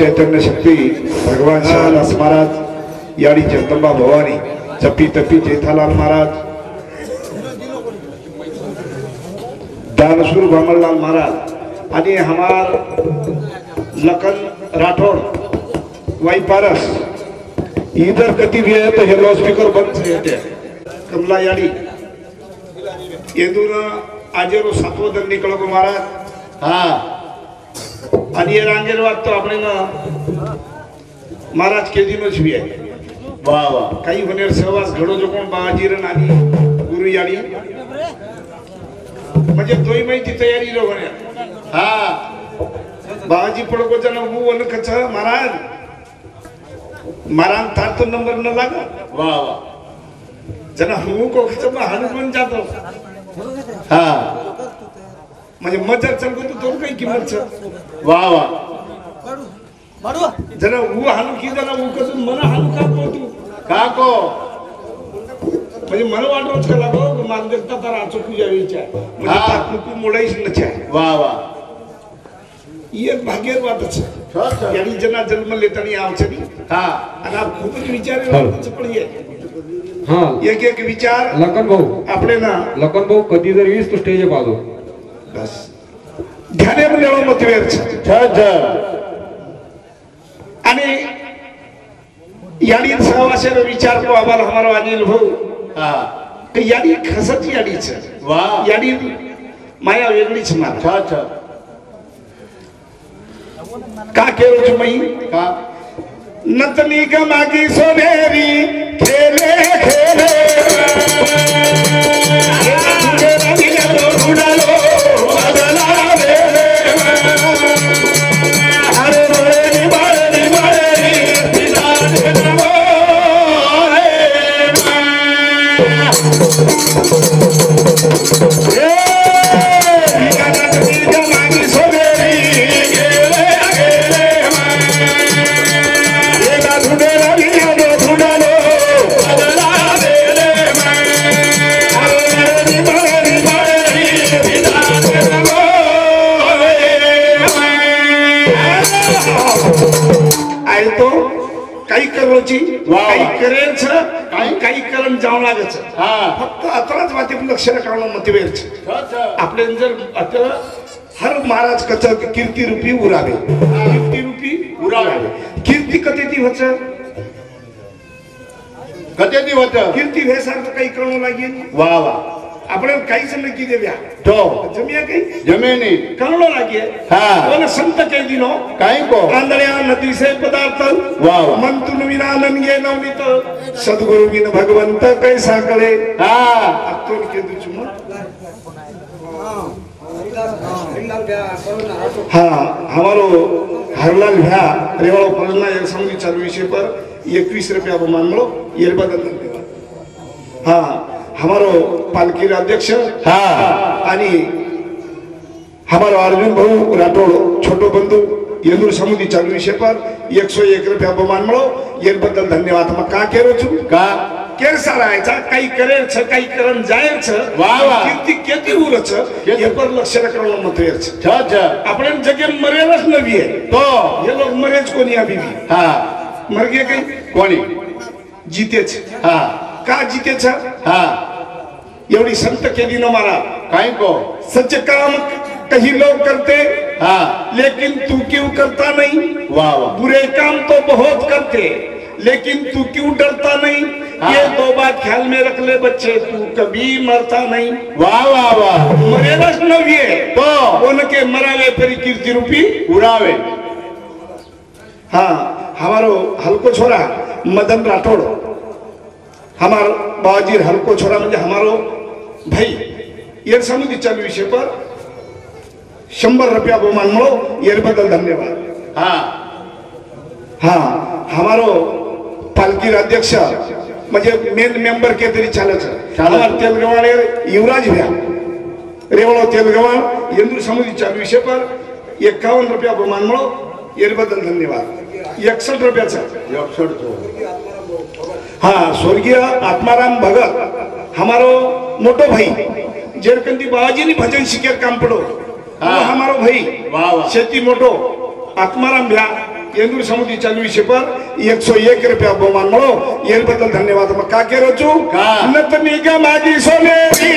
चैतन्य शक्ति भगवान शिवदास महाराज याड़ी जगदम्बा भवानी जपी तपी जेठालाल महाराज दानशूर भमरलाल महाराज आणि हमार लखन राठौड़ वाईपारस इधर कति भी है तो हे लाउड स्पीकर बंद रहते कमला याड़ी येदून आजेरो सातवो दन निकलो को महाराज हाँ आणि ये रांगेर वाट तो अपने ना महाराज के दिनोच भी है वाह वाह काही होनेर सहवास घडो जो कोण बाजीरन आणि गुरु याड़ी म्हणजे दोई महिन्याची तयारी रो होण्या हाँ बाजी पडको जन वो वन कच महाराज महाराज तार तो नंबर न लागा वाह वाह जना हूँ को जब हनुमान जातो हाँ म्हणजे मजा चल को तो काही किंमत छ वाह वाह जना वो हालू की जना वो कसं मन हालू का को तू का को म्हणजे मन वाटोच का लागो मान देखता तारा चुकू जावीचा म्हणजे ताकू मोडाईस न छे वाह वाह ये भाग्यर बात छ यानी जना जन्म लेतानी आवछनी हां आणि आप खूपच विचार पडिये हां एक एक विचार लखन भाऊ आपले ना लखन भाऊ कधी जर 20 तो स्टेज पादो बस ध्याने में लेवा मोटिवेट छ आणि याडी सहवासेर विचार को आबाल हमारो अनिल भाऊ हां कि याडी खसची याडी छ वाह याडी माया वेगळी छ मारा छ का केरो छ मई का नतनी का मागी सोनेरी खेले खेले काही करेल छ काही करण जाऊ लागत फक्त अतराच वाटे लक्ष राखणं मोटिवेट छ आपले जर आता हर महाराज कच कीर्ती रूपी उरावे कीर्ती रूपी उरावे कीर्ती कतेती वच कतेती वच कीर्ती वेसार काही करणं लागेल वाह वाह આપણે કઈ સમય કી દેવ્યા તો જમ્યા કઈ જમે નહીં કણલો લાગે હા ઓને સંત કહી દીનો કાઈ કો આંદળ્યા નદી સે પદાર્થ વાહ મંતુન વિનાનન ગે નવનીત સદગુરુ વિન ભગવંત કૈસા કળે હા અતોન કે દુચુમ हाँ हमारो हरलाल भ्या रेवाड़ो परजना एक समझी चालू विषय पर 21 रुपया मान लो ये बदल हाँ हमारो पालकी अध्यक्ष हाँ आणि हमारो अर्जुन भाऊ राठौड़ छोटो बंधु येदूर समुदी चालू विषय पर 101 रुपया मान मळो ये बदल धन्यवाद मग का केरो छु का केर सारायचा काही करेल छ काही करण जायल छ वाह वाह कीर्ती केती उर छ ये पर लक्ष राखणं महत्त्वाचं छ छ आपण जगे मरेलच नवी आहे तो हे लोक मरेच कोणी अभिवी हां मरगे काही कोणी जीतेच हां का जीतेच हां एवढी संत केली न मारा काय को सच काम कहीं लोग करते हाँ लेकिन तू क्यों करता नहीं वाह वाह बुरे काम तो बहुत करते लेकिन तू क्यों डरता नहीं हाँ? ये दो बात ख्याल में रख ले बच्चे तू कभी मरता नहीं वाह वाह वाह मरेगा नविए तो उनके मरावे पर कीर्ति रूपी उड़ावे हाँ हमारो हल्को छोरा मदन राठौड़ हमार बाजीर हल्को छोरा म्हणजे हमारो भाई ये समुदी चालू विषय पर 100 रुपया बहुमान मळो ये बदल धन्यवाद हाँ हाँ हमारो पालकी अध्यक्ष म्हणजे मेन मेंबर के तरी चालच हमार तेलगवाळे युवराज भ्या रेवळो तेलगवा येंदूर समुदी चालू विषय पर 51 रुपया बहुमान मळो ये बदल धन्यवाद 61 रुपयाचा 61 हाँ स्वर्गीय आत्माराम भगत हमारो मोटो भाई जेरकंदी बाबाजी ने भजन शिकेर काम पड़ो हाँ हमारो भाई शेती मोटो आत्माराम भ्या येंदूर समुद्री चालू विषय पर 101 रुपया बहुमान मळो ये बद्दल धन्यवाद मग का केरो छु नतनी का मागी सोनेरी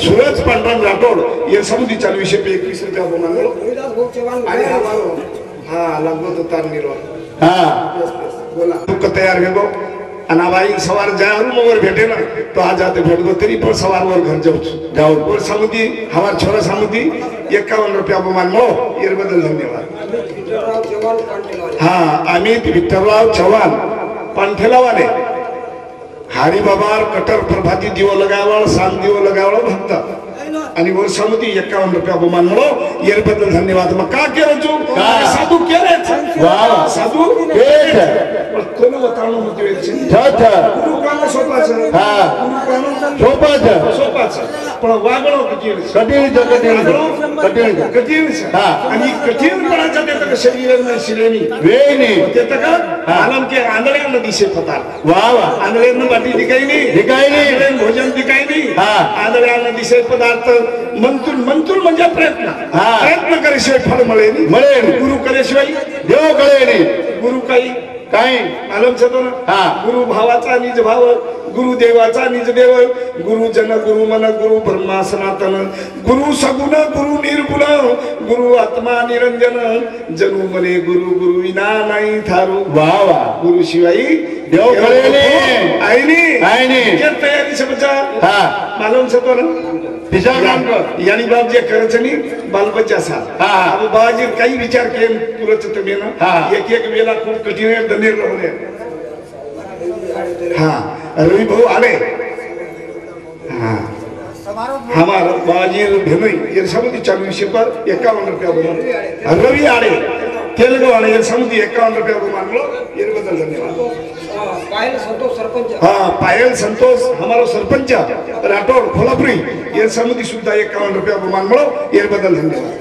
सूरज पांडुरंग राठौड़ ये समुद्री चालू विषय पे 21 रुपया बहुमान आणि हमारो हाँ लगभग तो तार मिलो हाँ बोला तुक तैयार है अना भाई सवार जाए और मोर भेटे ना तो आ जाते भेट गो तेरी पर सवार मोर घर जाओ और समुद्री हमार छोरा समुद्री 51 रुपया बहुमान मो ये बदल धन्यवाद हाँ अमित विठ्ठलराव चव्हाण पांठेलावाने हरी बाबार कटर प्रभाती दिवो लगावळ सांग दिवो लगावळ भक्त आणि वर समुद्री 51 रुपया बहुमान मळो ये बद्दल धन्यवाद मग का केरो छु साधू केले वाह साधू एक पण कोण बताणो मत वेचे छ गुरु कानो सोपाच हां गुरु कानो सोपाच पण वागणो कठीण हां आणि कठीणपणाचा ते शरीर में शिलेनी वेनी ते तक आलम के आंधळ्यांना दिसे पतार वाह वाह आंधळ्यांना बाटी दिखाई नहीं भोजन दिखाई नहीं हां आंधळ्यांना दिसे पदार्थ मंतुल म्हणजे प्रयत्न करेशिवाय फळ मिळेल गुरु करेशिवाय देव कळेल गुरु काही आलम छतो ना गुरु भावाचा निज भाव गुरु देवाचा निज देव गुरु जन गुरु मन गुरु ब्रह्मा सनातन गुरु सगुण गुरु निर्गुण गुरु आत्मा निरंजन जनु मने गुरु गुरु विना नाही थारू वा वा गुरु शिवाई देव कळेले आईनी के तयारी समजा मालूम छतो ना पिसा काम कर यानी बाप जे करचनी बाल बच्चा सा अब बाजी काही विचार के पुरच तुम्ही ना एक एक वेळा खूप कठीण आहे दनेर रहोले रवि भाऊ आले हमारा बाजीर भेमई ये समुद्री चालू विषय पर 51 रुपया बहुमान रवि आले तेलुगु वाले ये समुद्री 51 रुपया बहुमान लो ये बदल धन्यवाद पायल संतोष सरपंच पायल संतोष हमारा सरपंच राठौड़ खोलापुरी ये समुद्री सुविधा 51 रुपया बहुमान मळो ये बदल धन्यवाद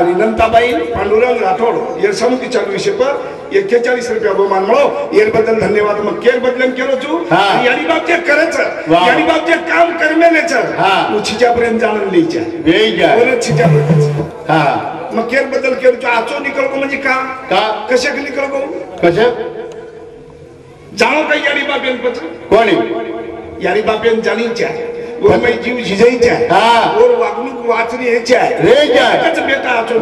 रीनंताबाई पांडुरंग राठौड़ ये समुद्री चालू विषय पर 41 रुपया बहुमान मळो ये बदल धन्यवाद मग केर बदलन केलो छु यानी बाप जे करायचं यानी बाप जे काम करमेलेचं उछीच्या पर्यंत जाणून लीच्या वेगा ओरे छिच्या मग केर बदल केलो छु आचो निकळको म्हणजे का कशा निकळको कशा जाणो काही यानी बापेन पच कोणी यानी बापेन जाणीच्या और मैं जीव जिजाईच्या और वागणूक वाचरी ह्याच्या रे क्या कच बेटा आचो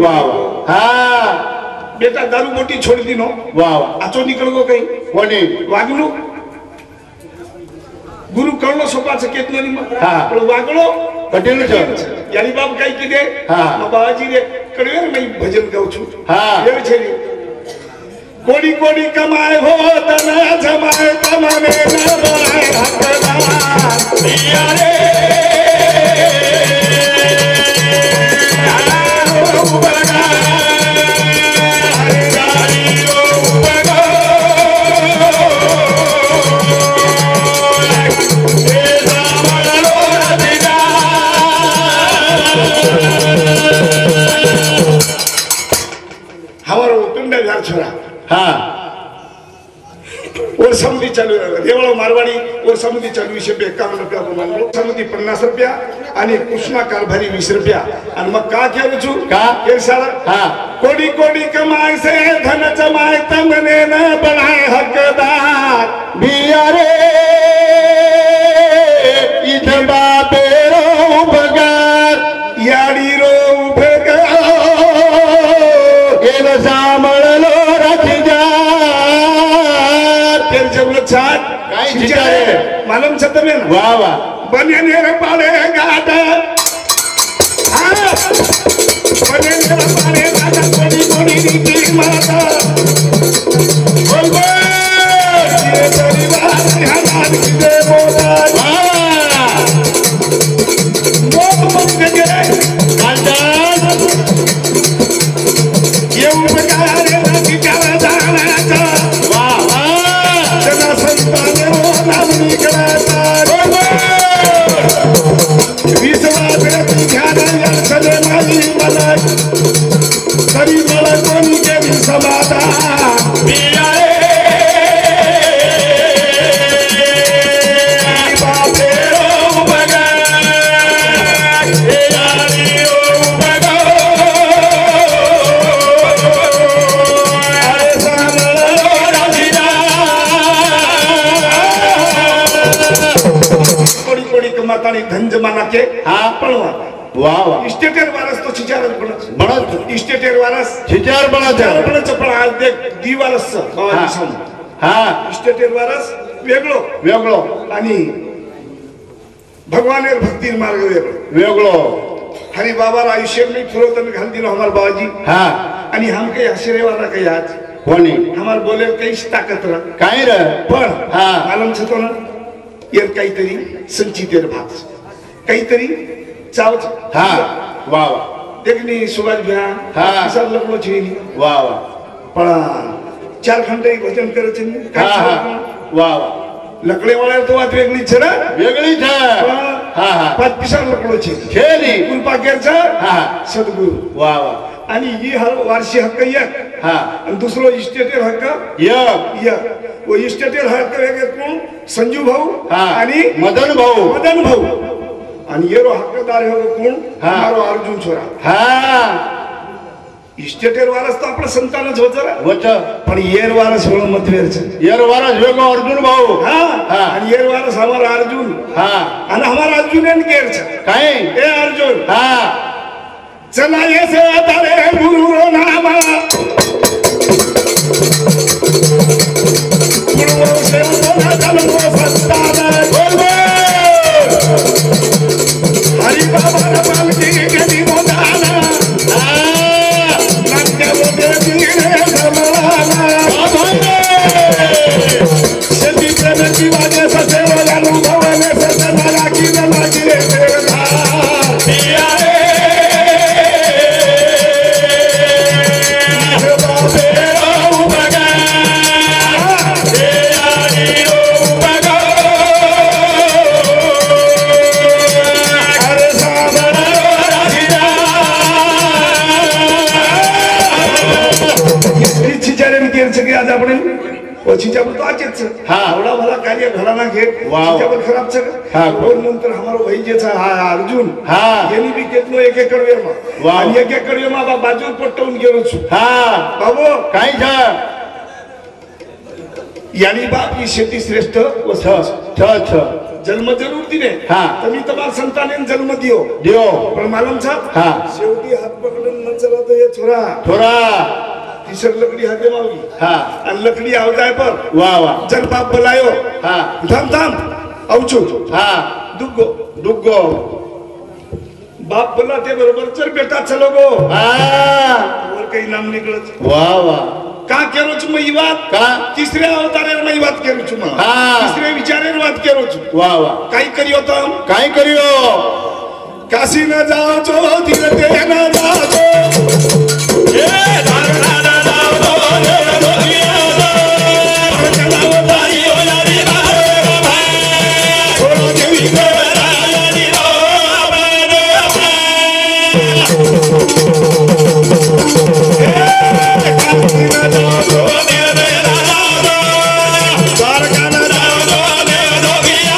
बेटा दारू मोटी छोड़ दी नो वाह आचो निकल गो कहीं कोणी वागणू गुरु कळलो सोपाच केतनो नि पण वागणो कठीण छ यानी बाप काही किदे बाबाजी रे कडवे मैं भजन गाऊ छु ये छेली कोडी कोडी कमाए हो तना जमाए तमाने ना बोलाए हकदार पिया रे छोरा और समुद्री चालू देवळो मारवाडी कोसामध्ये 4051 रुपया मानलो समुदी 50 रुपया आणि कृष्णा कारभारी 20 रुपया आणि मग का केलं चू का केर साला हा कोडी कोडी कमाई से धन जमाए तमने न बनाए हकदार बियारे इथं बाबेरो बगार याडी रो भगा गेल सामळलो राजा तेर जबल छाट काय जितारे मालूम छतमे ना वाह वाह बने नेर पाले गाट हां बने नेर पाले गाट कोडी कोडी रीती माता बोल बोल ये परिवार हमार किदे बोला वाह मोह गे कांडा ये उपकार नदी करा जाण्याचा वाह वाह जना संताने हो नाम निकळाचा विश्वास ध्यान सले माली मला तरी मला कोणी केली समाधान बियारे बापेरो बगा हे यारी ओ बगा अरे सामळो राजीदा कोडी कोडी कमातानी धन जमाना के हा पळवा वाह वाह इस्टेटेर वारस तो चिचारच बनच बनत इस्टेटेर वारस चिचार बनत चिचार बनच पण आज देख दी वारस बाबा दिसम हा इस्टेटेर वारस वेगळो वेगळो आणि भगवानेर भक्तीर मार्ग वेगळो वेगळो हरी बाबा आयुष्य में फुरोतन घाल दिलो हमार बाबाजी हा आणि हम के हसरे वाला के आज कोणी हमार बोले कईच ताकत रहा काय रे पण हा मालूम छतो ना यार काहीतरी संचितेर भाग काहीतरी चावच हा वाह वाह देखनी सुभाष भ्या हा. किसान लग्नो छेनी वाह वाह पण 4 घंटे भजन करे छे हा हा वाह वाह लकड़े वाला तो बात वेगळी छे ना वेगळी છે हा हा 5 पिसार लकड़ो छे છે ની कृपा केरचा हा सद्गुरु वाह वाह आणि ही वार्षिक हक्क एक हा आणि दुसरो इस्टेटेर हक्क एक एक वो इस्टेटेर हक्क वेगळे कोण संजू भाऊ हा आणि मदन भाऊ मदन भाऊ आणि येरो हक्कदार हो कोण हा. मारो अर्जुन छोरा हा इस्टेटेर वारस तो आपला संतानच होत जरा वच पण येर वारस होणं मतवेरचं यर वारस वेगळो अर्जुन भाऊ हा हा. आणि येर वारस हमारा अर्जुन हा आणि हमारा अर्जुन एन केरचा काय ए अर्जुन हा चला ये से तारे गुरु नामा गुरु से बोला जन्म संतान बोल हरि बाबा ने पालकी के दी मोदाना नंदे बोले दीने समलाना सती प्रेम की वजह से सेवा अनुभव ने से नारा की लगी रे तेरा बियारे आज आपण चिच्यावर तो आचेच हा. एवढा मला कार्य घराना घे वाव. चिच्यावर खराब हा. और नंतर हमारो भाई जे हा अर्जुन हा यांनी बी घेतलो 1 एकड़ वेमा वाव. आणि 1 एकड़ वेमा बाजू पटवून गेलो छु हा बाबू काय छ यानी बाप की शेती श्रेष्ठ व छ छ छ जन्म जरूर दिले हा. तर मी तुम्हाला संताने जन्म दियो दियो पण मालूम छ हा शेवटी हात पकडून न चला तो ये छोरा थोडा तीसर लकड़ी हाथे मांगी हा आणि लकड़ी आव जाय पर वाह वाह जन बाप बोलायो हा थांब थांब औचो हा दुगो दुग्गो बाप बोला ते बरोबर चल बेटा चलो गो हा और काही नाम निकळत वाह वाह का केरो छु मई बात का तिसऱ्या अवतारेर मई बात केरो छु मला हा. तिसरे विचारेर बात केरो छु वाह वाह काही करियो तम काय करियो काशी न जाओ चो तीरथे न जाओ चो ए धारणा न जाओ चो चलाओ तारी हो यारी छोड़ो देवी को रानी रो काशी न जाओ चो द्वारका न जाओ चो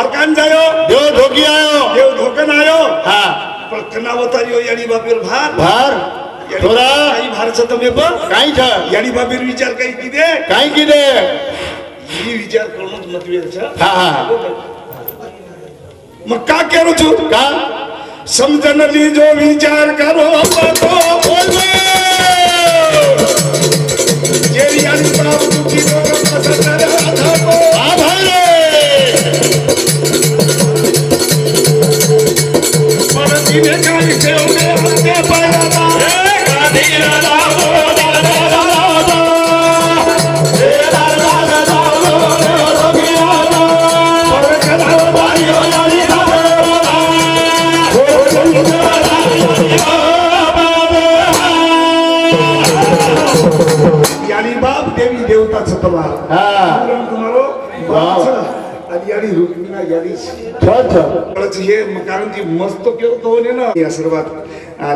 દ્વારકાન જાયો દેવ ધોકી આયો દેવ ધોકન આયો હા પણ કનાવતારીઓ યાડી બાપીર ભાર ભાર થોડા કઈ ભાર છે તમે પર કાઈ છે યાડી બાપીર વિચાર કઈ કીધે કાઈ કીધે ઈ વિચાર કરવાનો જ મતલબ છે હા હા મક્કા કેરું છું કા સમજણ લીજો વિચાર કરો બધો બોલે જેવી યાડી બાપ દુખી નો પસંદ આધારો આ ભાઈ જીને કાઈ સેવને હાથે પાયા એ ગાધીના લાવો દાદા એ દાદા રોગિયા પર કરાવો ભાઈઓ યારી યારી બાપ દેવી દેવતા છે તમારા હા તમારો બાપ છે અને યારી રૂપના યારી છે છ ये मकान जी मस्त क्यों तो ने ना ये आशीर्वाद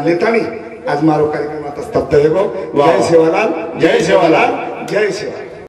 लेतानी आज मारो कार्यक्रम आता स्तब्ध है जय सेवालाल जय सेवालाल जय सेवा